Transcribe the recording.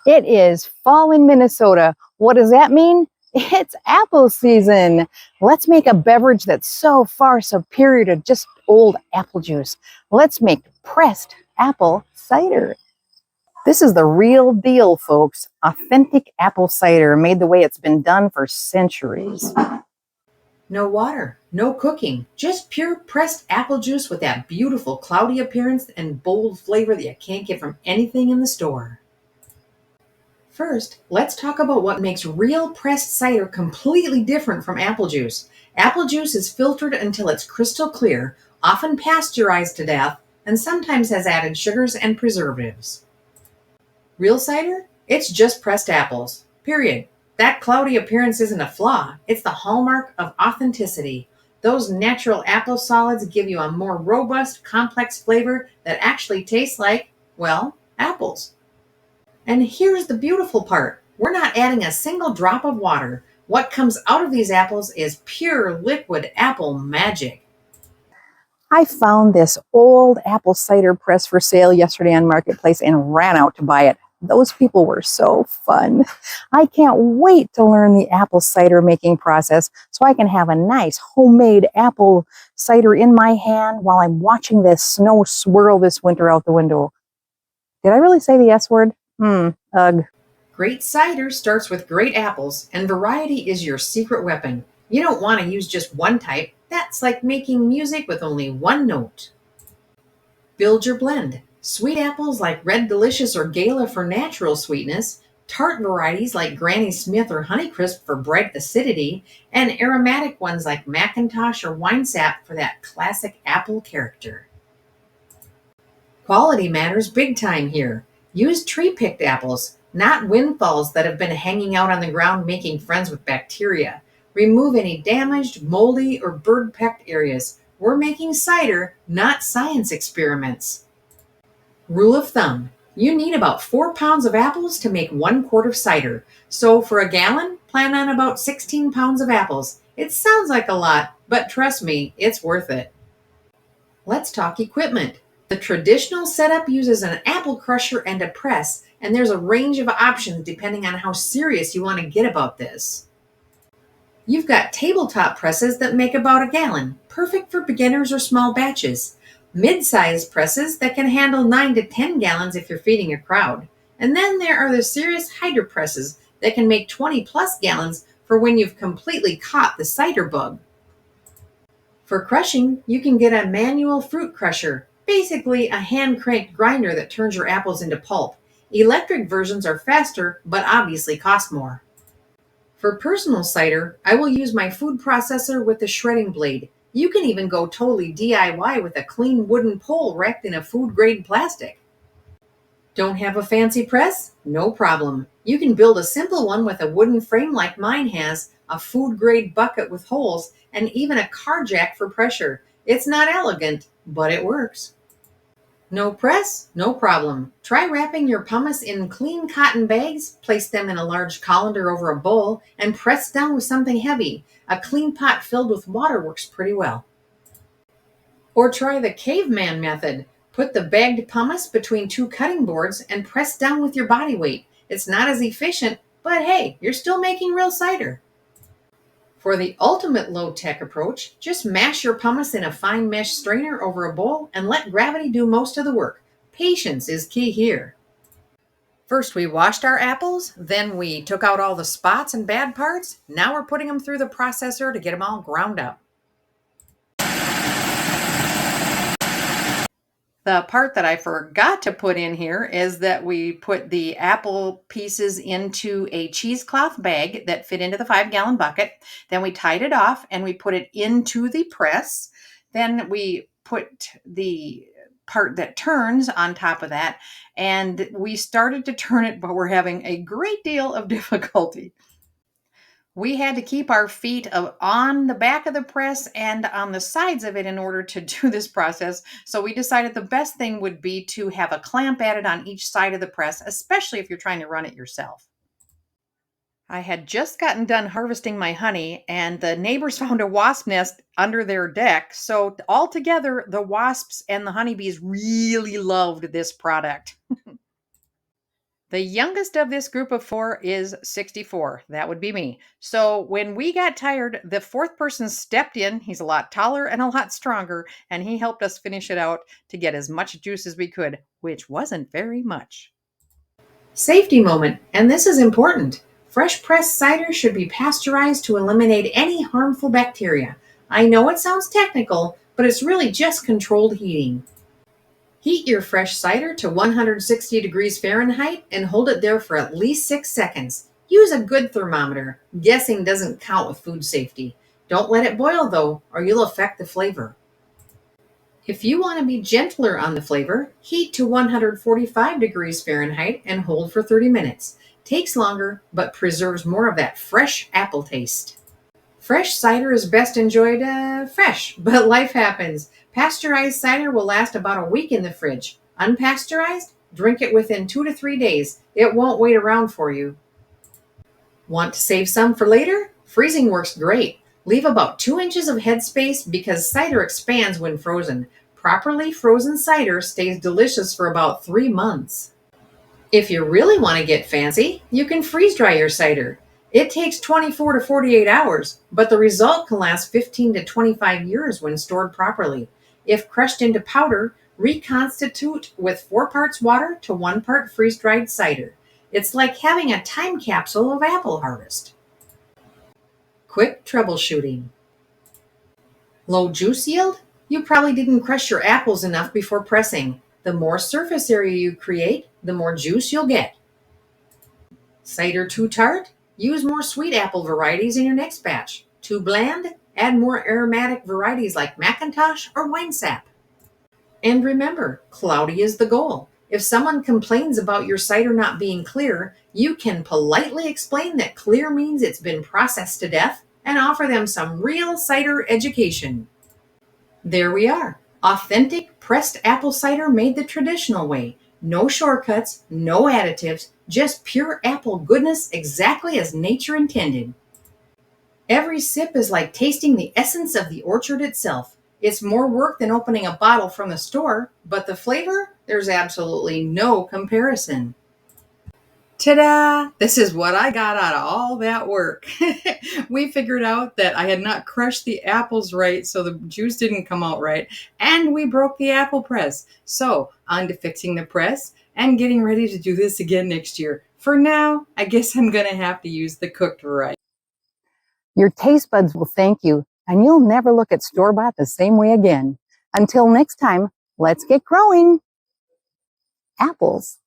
It is fall in Minnesota. What does that mean? It's apple season. Let's make a beverage that's so far superior to just old apple juice. Let's make pressed apple cider. This is the real deal, folks. Authentic apple cider made the way it's been done for centuries. No water, no cooking, just pure pressed apple juice with that beautiful cloudy appearance and bold flavor that you can't get from anything in the store. First, let's talk about what makes real pressed cider completely different from apple juice. Apple juice is filtered until it's crystal clear, often pasteurized to death, and sometimes has added sugars and preservatives. Real cider? It's just pressed apples. Period. That cloudy appearance isn't a flaw, it's the hallmark of authenticity. Those natural apple solids give you a more robust, complex flavor that actually tastes like, well, apples. And here's the beautiful part. We're not adding a single drop of water. What comes out of these apples is pure liquid apple magic. I found this old apple cider press for sale yesterday on Marketplace and ran out to buy it. Those people were so fun. I can't wait to learn the apple cider making process so I can have a nice homemade apple cider in my hand while I'm watching this snow swirl this winter out the window. Did I really say the S word? Ugh. Great cider starts with great apples, and variety is your secret weapon. You don't want to use just one type. That's like making music with only one note. Build your blend. Sweet apples like Red Delicious or Gala for natural sweetness, tart varieties like Granny Smith or Honeycrisp for bright acidity, and aromatic ones like Macintosh or Winesap for that classic apple character. Quality matters big time here. Use tree-picked apples, not windfalls that have been hanging out on the ground making friends with bacteria. Remove any damaged, moldy, or bird-pecked areas. We're making cider, not science experiments. Rule of thumb. You need about 4 pounds of apples to make 1 quart of cider. So for a gallon, plan on about 16 pounds of apples. It sounds like a lot, but trust me, it's worth it. Let's talk equipment. The traditional setup uses an apple crusher and a press, and there's a range of options depending on how serious you want to get about this. You've got tabletop presses that make about a gallon, perfect for beginners or small batches. Mid-sized presses that can handle 9 to 10 gallons if you're feeding a crowd. And then there are the serious hydro presses that can make 20 plus gallons for when you've completely caught the cider bug. For crushing, you can get a manual fruit crusher, basically a hand-cranked grinder that turns your apples into pulp. Electric versions are faster, but obviously cost more. For personal cider, I will use my food processor with the shredding blade. You can even go totally DIY with a clean wooden pole wrapped in a food-grade plastic. Don't have a fancy press? No problem. You can build a simple one with a wooden frame like mine has, a food-grade bucket with holes, and even a car jack for pressure. It's not elegant, but it works. No press? No problem. Try wrapping your pumice in clean cotton bags, place them in a large colander over a bowl, and press down with something heavy. A clean pot filled with water works pretty well. Or try the caveman method. Put the bagged pumice between 2 cutting boards and press down with your body weight. It's not as efficient, but hey, you're still making real cider. For the ultimate low-tech approach, just mash your pumice in a fine mesh strainer over a bowl and let gravity do most of the work. Patience is key here. First we washed our apples, then we took out all the spots and bad parts. Now we're putting them through the processor to get them all ground up. The part that I forgot to put in here is that we put the apple pieces into a cheesecloth bag that fit into the 5-gallon bucket. Then we tied it off and we put it into the press. Then we put the part that turns on top of that, and we started to turn it, but we're having a great deal of difficulty. We had to keep our feet on the back of the press and on the sides of it in order to do this process. So we decided the best thing would be to have a clamp added on each side of the press, especially if you're trying to run it yourself. I had just gotten done harvesting my honey, and the neighbors found a wasp nest under their deck. So altogether, the wasps and the honeybees really loved this product. The youngest of this group of 4 is 64. That would be me. So when we got tired, the 4th person stepped in. He's a lot taller and a lot stronger, and he helped us finish it out to get as much juice as we could, which wasn't very much. Safety moment, and this is important. Fresh pressed cider should be pasteurized to eliminate any harmful bacteria. I know it sounds technical, but it's really just controlled heating. Heat your fresh cider to 160 degrees Fahrenheit and hold it there for at least 6 seconds. Use a good thermometer. Guessing doesn't count with food safety. Don't let it boil though, or you'll affect the flavor. If you want to be gentler on the flavor, heat to 145 degrees Fahrenheit and hold for 30 minutes. Takes longer, but preserves more of that fresh apple taste. Fresh cider is best enjoyed fresh, but life happens. Pasteurized cider will last about a week in the fridge. Unpasteurized, drink it within 2 to 3 days. It won't wait around for you. Want to save some for later? Freezing works great. Leave about 2 inches of headspace because cider expands when frozen. Properly frozen cider stays delicious for about 3 months. If you really want to get fancy, you can freeze dry your cider. It takes 24 to 48 hours, but the result can last 15 to 25 years when stored properly. If crushed into powder, reconstitute with 4 parts water to 1 part freeze-dried cider. It's like having a time capsule of apple harvest. Quick troubleshooting. Low juice yield? You probably didn't crush your apples enough before pressing. The more surface area you create, the more juice you'll get. Cider too tart? Use more sweet apple varieties in your next batch. Too bland? Add more aromatic varieties like McIntosh or Winesap. And remember, cloudy is the goal. If someone complains about your cider not being clear, you can politely explain that clear means it's been processed to death and offer them some real cider education. There we are. Authentic pressed apple cider made the traditional way. No shortcuts, no additives, just pure apple goodness exactly as nature intended. Every sip is like tasting the essence of the orchard itself. It's more work than opening a bottle from the store, but the flavor, there's absolutely no comparison. Ta-da! This is what I got out of all that work. We figured out that I had not crushed the apples right, so the juice didn't come out right, and we broke the apple press. So, on to fixing the press and getting ready to do this again next year. For now, I guess I'm going to have to use the cooked variety. Your taste buds will thank you, and you'll never look at store-bought the same way again. Until next time, let's get growing apples.